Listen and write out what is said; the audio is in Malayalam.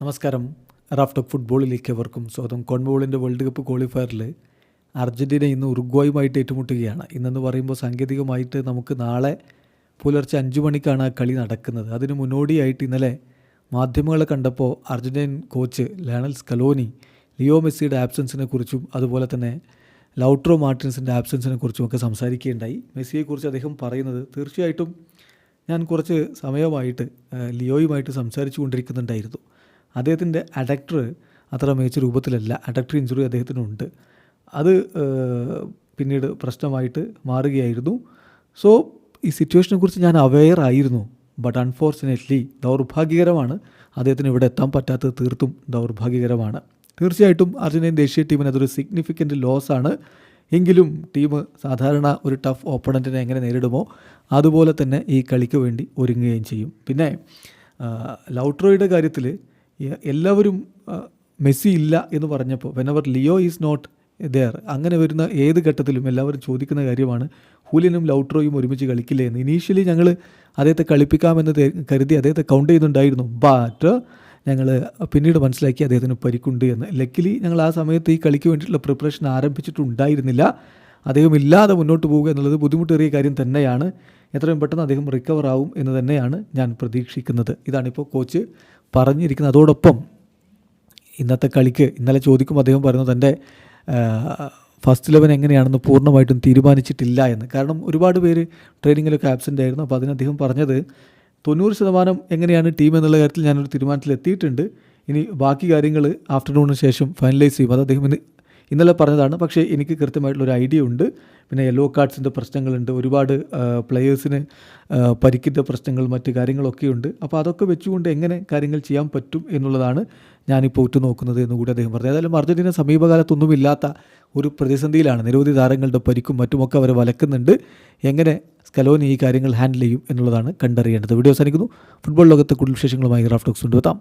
നമസ്കാരം. റാഫ് ടോക്ക് ഫുട്ബോളിലേക്ക് അവർക്കും സ്വാഗതം. കോൺമബോളിൻ്റെ വേൾഡ് കപ്പ് ക്വാളിഫയറിൽ അർജൻറ്റീന ഇന്ന് ഉറുഗ്വായുമായിട്ട് ഏറ്റുമുട്ടുകയാണ്. ഇന്നെന്ന് പറയുമ്പോൾ സാങ്കേതികമായിട്ട് നമുക്ക് നാളെ പുലർച്ചെ 5 മണിക്കാണ് ആ കളി നടക്കുന്നത്. അതിന് മുന്നോടിയായിട്ട് ഇന്നലെ മാധ്യമങ്ങളെ കണ്ടപ്പോൾ Argentine coach Lionel Scaloni Leo മെസ്സിയുടെ ആബ്സൻസിനെ കുറിച്ചും അതുപോലെ തന്നെ ലൗട്രോ മാർട്ടിൻസിൻ്റെ ആബ്സൻസിനെ കുറിച്ചുമൊക്കെ സംസാരിക്കുകയുണ്ടായി. മെസ്സിയെക്കുറിച്ച് അദ്ദേഹം പറയുന്നത്, തീർച്ചയായിട്ടും ഞാൻ കുറച്ച് സമയമായിട്ട് ലിയോയുമായിട്ട് സംസാരിച്ചു കൊണ്ടിരിക്കുന്നുണ്ടായിരുന്നു. അദ്ദേഹത്തിൻ്റെ അഡക്ടർ അത്ര മികച്ച രൂപത്തിലല്ല. അഡക്ടർ ഇഞ്ചുറി അദ്ദേഹത്തിനുണ്ട്. അത് പിന്നീട് പ്രശ്നമായിട്ട് മാറുകയായിരുന്നു. സോ ഈ സിറ്റുവേഷനെ കുറിച്ച് ഞാൻ അവെയർ ആയിരുന്നു. ബട്ട് അൺഫോർച്ചുനേറ്റ്ലി ദൗർഭാഗ്യകരമാണ് അദ്ദേഹത്തിന് ഇവിടെ എത്താൻ പറ്റാത്തത്. തീർത്തും ദൗർഭാഗ്യകരമാണ്. തീർച്ചയായിട്ടും അർജൻറ്റീൻ ദേശീയ ടീമിന് അതൊരു സിഗ്നിഫിക്കൻ്റ് ലോസാണ്. എങ്കിലും ടീം സാധാരണ ഒരു ടഫ് ഓപ്പണൻറ്റിനെ എങ്ങനെ നേരിടുമോ അതുപോലെ തന്നെ ഈ കളിക്ക് വേണ്ടി ഒരുങ്ങുകയും ചെയ്യും. പിന്നെ ലൗട്രോയുടെ കാര്യത്തിൽ എല്ലാവരും മെസ്സി ഇല്ല എന്ന് പറഞ്ഞപ്പോൾ whenever Leo is not there, അങ്ങനെ വരുന്ന ഏത് ഘട്ടത്തിലും എല്ലാവരും ചോദിക്കുന്ന കാര്യമാണ് ഹൂലിനും ലൗട്രോയും ഒരുമിച്ച് കളിക്കില്ലേ എന്ന്. ഇനീഷ്യലി ഞങ്ങൾ അദ്ദേഹത്തെ കളിപ്പിക്കാമെന്ന് കരുതി അദ്ദേഹത്തെ കൗണ്ട് ചെയ്യുന്നുണ്ടായിരുന്നു. ബട്ട് ഞങ്ങൾ പിന്നീട് മനസ്സിലാക്കി അദ്ദേഹത്തിന് പരിക്കുണ്ട് എന്ന്. ലക്കിലി ഞങ്ങൾ ആ സമയത്ത് ഈ കളിക്ക് വേണ്ടിയിട്ടുള്ള പ്രിപ്പറേഷൻ ആരംഭിച്ചിട്ടുണ്ടായിരുന്നില്ല. അദ്ദേഹം ഇല്ലാതെ മുന്നോട്ട് പോവുക എന്നുള്ളത് ബുദ്ധിമുട്ടേറിയ കാര്യം തന്നെയാണ്. എത്രയും പെട്ടെന്ന് അദ്ദേഹം റിക്കവർ ആവും എന്ന് തന്നെയാണ് ഞാൻ പ്രതീക്ഷിക്കുന്നത്. ഇതാണിപ്പോൾ കോച്ച് പറഞ്ഞിരിക്കുന്നത്. അതോടൊപ്പം ഇന്നത്തെ കളിക്ക് ഇന്നലെ ചോദിക്കുമ്പോൾ അദ്ദേഹം പറയുന്നത് തൻ്റെ ഫസ്റ്റ് 11 എങ്ങനെയാണെന്ന് പൂർണ്ണമായിട്ടും തീരുമാനിച്ചിട്ടില്ല എന്ന്. കാരണം ഒരുപാട് പേര് ട്രെയിനിങ്ങിലൊക്കെ ആബ്സെൻ്റ് ആയിരുന്നു. അപ്പോൾ അതിന് അദ്ദേഹം പറഞ്ഞത് 90% എങ്ങനെയാണ് ടീം എന്നുള്ള കാര്യത്തിൽ ഞാനൊരു തീരുമാനത്തിലെത്തിയിട്ടുണ്ട്. ഇനി ബാക്കി കാര്യങ്ങൾ ആഫ്റ്റർനൂണിന് ശേഷം ഫൈനലൈസ് ചെയ്യും. അത് അദ്ദേഹം ഇന്നലെ പറഞ്ഞതാണ്. പക്ഷേ എനിക്ക് കൃത്യമായിട്ടുള്ളൊരു ഐഡിയ ഉണ്ട്. പിന്നെ യെല്ലോ കാർഡ്സിൻ്റെ പ്രശ്നങ്ങളുണ്ട്, ഒരുപാട് പ്ലെയേഴ്സിന് പരിക്കിൻ്റെ പ്രശ്നങ്ങൾ, മറ്റ് കാര്യങ്ങളൊക്കെ ഉണ്ട്. അപ്പോൾ അതൊക്കെ വെച്ചുകൊണ്ട് എങ്ങനെ കാര്യങ്ങൾ ചെയ്യാൻ പറ്റും എന്നുള്ളതാണ് ഞാനിപ്പോൾ ഉറ്റുനോക്കുന്നത് എന്നുകൂടി അദ്ദേഹം പറഞ്ഞു. ഏതായാലും അർജൻറ്റീന സമീപകാലത്തൊന്നുമില്ലാത്ത ഒരു പ്രതിസന്ധിയിലാണ്. നിരവധി താരങ്ങളുടെ പരിക്കും മറ്റുമൊക്കെ അവരെ വലക്കുന്നുണ്ട്. എങ്ങനെ സ്കലോനി ഈ കാര്യങ്ങൾ ഹാൻഡിൽ ചെയ്യും എന്നുള്ളതാണ് കണ്ടറിയേണ്ടത്. വീഡിയോ അവസാനിക്കുന്നു. ഫുട്ബോൾ ലോകത്തെ കൂടുതൽ വിശേഷങ്ങളുമായി റാഫ് ടോക്സ് കൊണ്ടുവെത്താം.